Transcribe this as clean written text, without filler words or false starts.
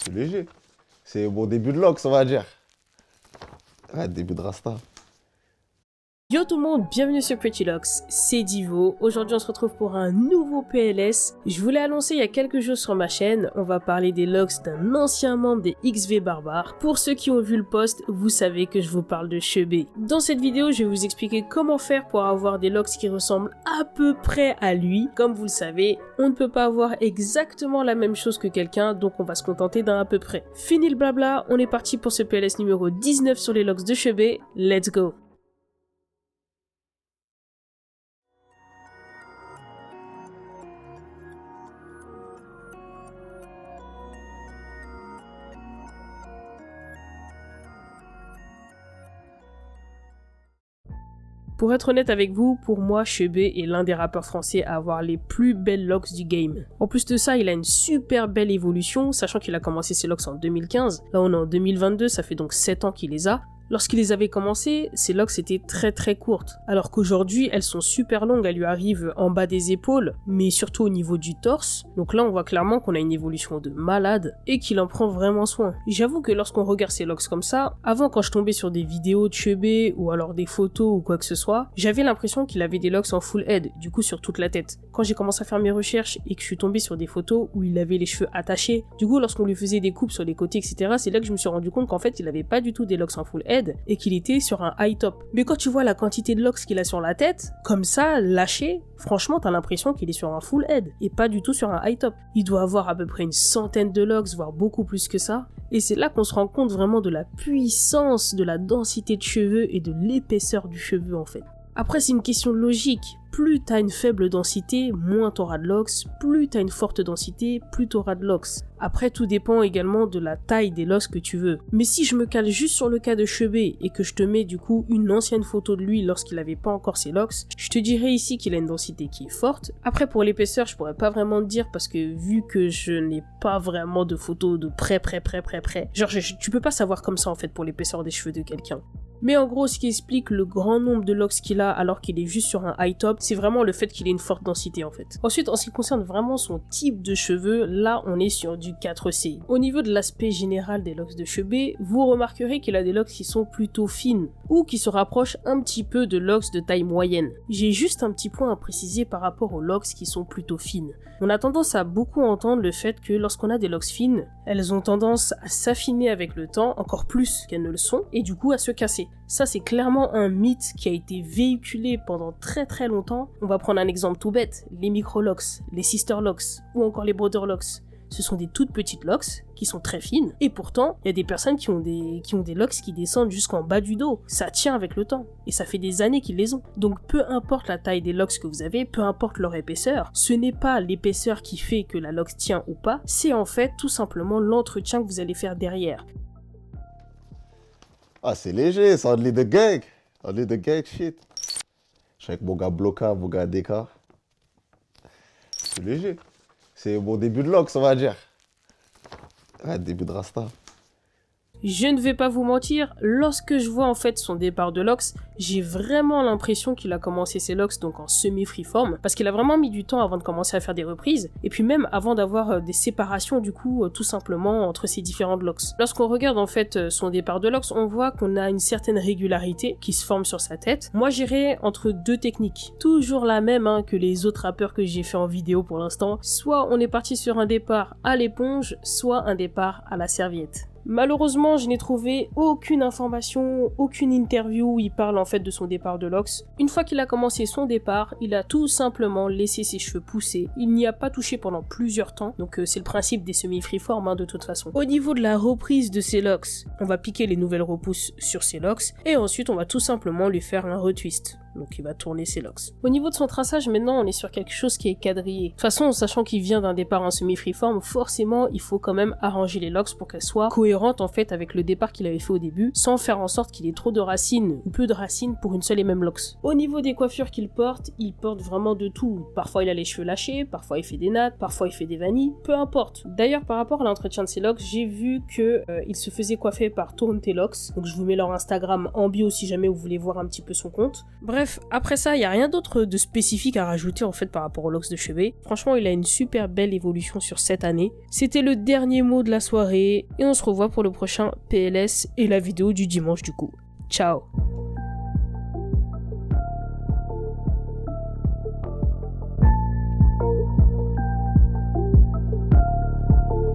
C'est léger. C'est mon début de Lox, on va dire. Ouais, début de Rasta. Yo tout le monde, bienvenue sur Pretty Locks, c'est Divo. Aujourd'hui on se retrouve pour un nouveau PLS. Je vous l'ai annoncé il y a quelques jours sur ma chaîne, on va parler des locks d'un ancien membre des XV Barbares. Pour ceux qui ont vu le post, vous savez que je vous parle de Chebet. Dans cette vidéo, je vais vous expliquer comment faire pour avoir des locks qui ressemblent à peu près à lui. Comme vous le savez, on ne peut pas avoir exactement la même chose que quelqu'un, donc on va se contenter d'un à peu près. Fini le blabla, on est parti pour ce PLS numéro 19 sur les locks de Chebet. Let's go! Pour être honnête avec vous, pour moi, Chebet est l'un des rappeurs français à avoir les plus belles locks du game. En plus de ça, il a une super belle évolution, sachant qu'il a commencé ses locks en 2015. Là, on est en 2022, ça fait donc 7 ans qu'il les a. Lorsqu'il les avait commencé, ses locks étaient très courtes, alors qu'aujourd'hui, elles sont super longues, elles lui arrivent en bas des épaules, mais surtout au niveau du torse. Donc là, on voit clairement qu'on a une évolution de malade et qu'il en prend vraiment soin. J'avoue que lorsqu'on regarde ses locks comme ça, avant quand je tombais sur des vidéos de Chebet ou alors des photos ou quoi que ce soit, j'avais l'impression qu'il avait des locks en full head, du coup sur toute la tête. Quand j'ai commencé à faire mes recherches et que je suis tombé sur des photos où il avait les cheveux attachés, du coup lorsqu'on lui faisait des coupes sur les côtés, etc., c'est là que je me suis rendu compte qu'en fait il avait pas du tout des locks en full head et qu'il était sur un high top. Mais quand tu vois la quantité de locks qu'il a sur la tête, comme ça, lâché, franchement t'as l'impression qu'il est sur un full head et pas du tout sur un high top. Il doit avoir à peu près une centaine de locks, voire beaucoup plus que ça. Et c'est là qu'on se rend compte vraiment de la puissance, de la densité de cheveux et de l'épaisseur du cheveu en fait. Après c'est une question de logique, plus t'as une faible densité, moins t'auras de locks, plus t'as une forte densité, plus t'auras de locks. Après tout dépend également de la taille des locks que tu veux. Mais si je me cale juste sur le cas de Chebet et que je te mets du coup une ancienne photo de lui lorsqu'il avait pas encore ses locks, je te dirais ici qu'il a une densité qui est forte. Après pour l'épaisseur je pourrais pas vraiment te dire parce que vu que je n'ai pas vraiment de photos de près, genre tu peux pas savoir comme ça en fait pour l'épaisseur des cheveux de quelqu'un. Mais en gros, ce qui explique le grand nombre de locks qu'il a alors qu'il est juste sur un high top, c'est vraiment le fait qu'il ait une forte densité en fait. Ensuite, en ce qui concerne vraiment son type de cheveux, là on est sur du 4C. Au niveau de l'aspect général des locks de Chebet, vous remarquerez qu'il a des locks qui sont plutôt fines, ou qui se rapprochent un petit peu de locks de taille moyenne. J'ai juste un petit point à préciser par rapport aux locks qui sont plutôt fines. On a tendance à beaucoup entendre le fait que lorsqu'on a des locks fines, elles ont tendance à s'affiner avec le temps, encore plus qu'elles ne le sont, et du coup à se casser. Ça c'est clairement un mythe qui a été véhiculé pendant très longtemps. On va prendre un exemple tout bête, les micro-locks, les sister locks, ou encore les brother locks. Ce sont des toutes petites locks qui sont très fines, et pourtant, il y a des personnes qui ont des locks qui descendent jusqu'en bas du dos. Ça tient avec le temps, et ça fait des années qu'ils les ont. Donc peu importe la taille des locks que vous avez, peu importe leur épaisseur, ce n'est pas l'épaisseur qui fait que la lock tient ou pas, c'est en fait tout simplement l'entretien que vous allez faire derrière. Ah, c'est léger, c'est only the gang. Only the gang shit. Je suis avec mon gars Bloka, mon gars DK. C'est léger. C'est mon début de Lox, on va dire. Ouais, début de Rasta. Je ne vais pas vous mentir, lorsque je vois en fait son départ de locks, j'ai vraiment l'impression qu'il a commencé ses locks donc en semi-freeform, parce qu'il a vraiment mis du temps avant de commencer à faire des reprises, et puis même avant d'avoir des séparations du coup tout simplement entre ces différentes locks. Lorsqu'on regarde en fait son départ de locks, on voit qu'on a une certaine régularité qui se forme sur sa tête. Moi j'irais entre deux techniques, toujours la même que les autres rappeurs que j'ai fait en vidéo pour l'instant, soit on est parti sur un départ à l'éponge, soit un départ à la serviette. Malheureusement, je n'ai trouvé aucune information, aucune interview où il parle en fait de son départ de locks. Une fois qu'il a commencé son départ, il a tout simplement laissé ses cheveux pousser. Il n'y a pas touché pendant plusieurs temps, donc c'est le principe des semi-freeform de toute façon. Au niveau de la reprise de ses locks, on va piquer les nouvelles repousses sur ses locks et ensuite on va tout simplement lui faire un retwist. Donc il va tourner ses locks. Au niveau de son traçage, maintenant on est sur quelque chose qui est quadrillé. De toute façon, sachant qu'il vient d'un départ en semi-freeform, forcément il faut quand même arranger les locks pour qu'elles soient cohérentes en fait avec le départ qu'il avait fait au début, sans faire en sorte qu'il ait trop de racines ou peu de racines pour une seule et même locks. Au niveau des coiffures qu'il porte, il porte vraiment de tout. Parfois il a les cheveux lâchés, parfois il fait des nattes, parfois il fait des vanilles, peu importe. D'ailleurs par rapport à l'entretien de ses locks, j'ai vu que il se faisait coiffer par Tourne tes locks, donc je vous mets leur Instagram en bio si jamais vous voulez voir un petit peu son compte. Bref, Bref, après ça, il n'y a rien d'autre de spécifique à rajouter en fait par rapport au locks de Chebet. Franchement, il a une super belle évolution sur cette année. C'était le dernier mot de la soirée et on se revoit pour le prochain PLS et la vidéo du dimanche du coup. Ciao.